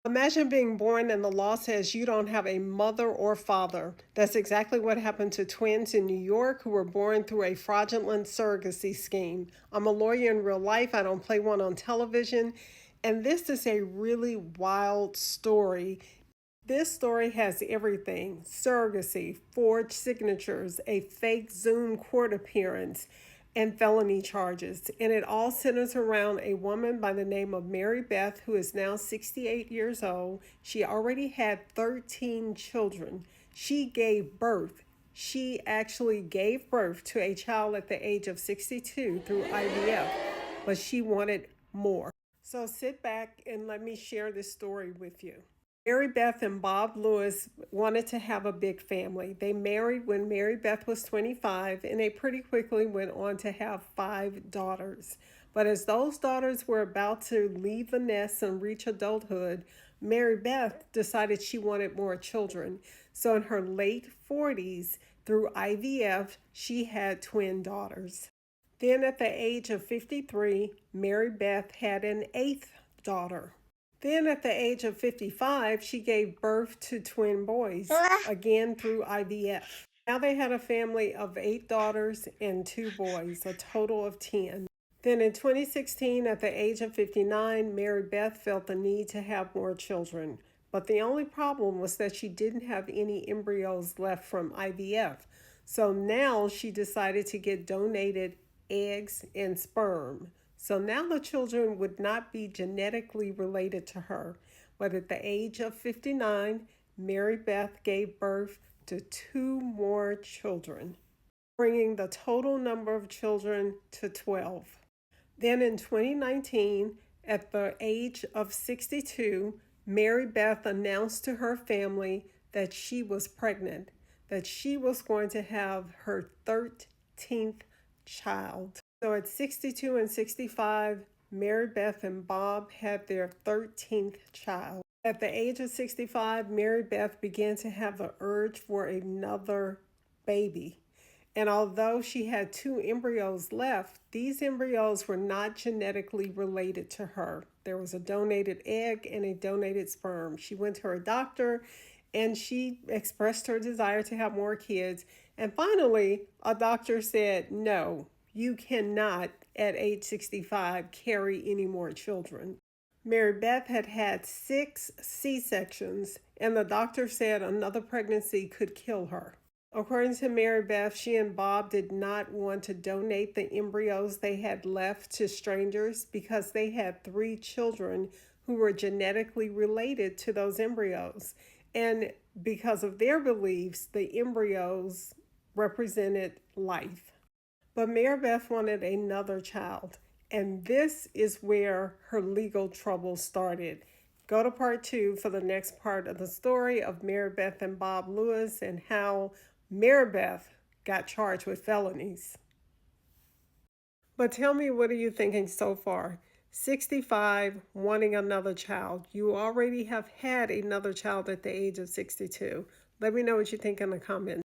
Imagine being born and the law says you don't have a mother or father. That's exactly what happened to twins in New York who were born through a fraudulent surrogacy scheme. I'm a lawyer in real life, I don't play one on television. And this is a really wild story. This story has everything: surrogacy, forged signatures, a fake Zoom court appearance, and felony charges. And it all centers around a woman by the name of Mary Beth, who is now 68 years old. She already had 13 children. She gave birth. She actually gave birth to a child at the age of 62 through IVF, but she wanted more. So sit back and let me share this story with you. Mary Beth and Bob Lewis wanted to have a big family. They married when Mary Beth was 25, and they pretty quickly went on to have 5 daughters. But as those daughters were about to leave the nest and reach adulthood, Mary Beth decided she wanted more children. So in her late 40s, through IVF, she had twin daughters. Then at the age of 53, Mary Beth had an eighth daughter. Then at the age of 55, she gave birth to twin boys, again through IVF. Now they had a family of 8 daughters and 2 boys, a total of 10. Then in 2016, at the age of 59, Mary Beth felt the need to have more children. But the only problem was that she didn't have any embryos left from IVF. So now she decided to get donated eggs and sperm. So now the children would not be genetically related to her. But at the age of 59, Mary Beth gave birth to 2 more children, bringing the total number of children to 12. Then in 2019, at the age of 62, Mary Beth announced to her family that she was pregnant, that she was going to have her 13th child. So at 62 and 65, Mary Beth and Bob had their 13th child. At the age of 65, Mary Beth began to have the urge for another baby. And although she had 2 embryos left, these embryos were not genetically related to her. There was a donated egg and a donated sperm. She went to her doctor and she expressed her desire to have more kids. And finally, a doctor said, no, you cannot at age 65 carry any more children. Mary Beth had had 6 C-sections, and the doctor said another pregnancy could kill her. According to Mary Beth, she and Bob did not want to donate the embryos they had left to strangers because they had 3 children who were genetically related to those embryos. And because of their beliefs, the embryos represented life. But Mary Beth wanted another child. And this is where her legal trouble started. Go to part 2 for the next part of the story of Mary Beth and Bob Lewis and how Mary Beth got charged with felonies. But tell me, what are you thinking so far? 65, wanting another child. You already have had another child at the age of 62. Let me know what you think in the comments.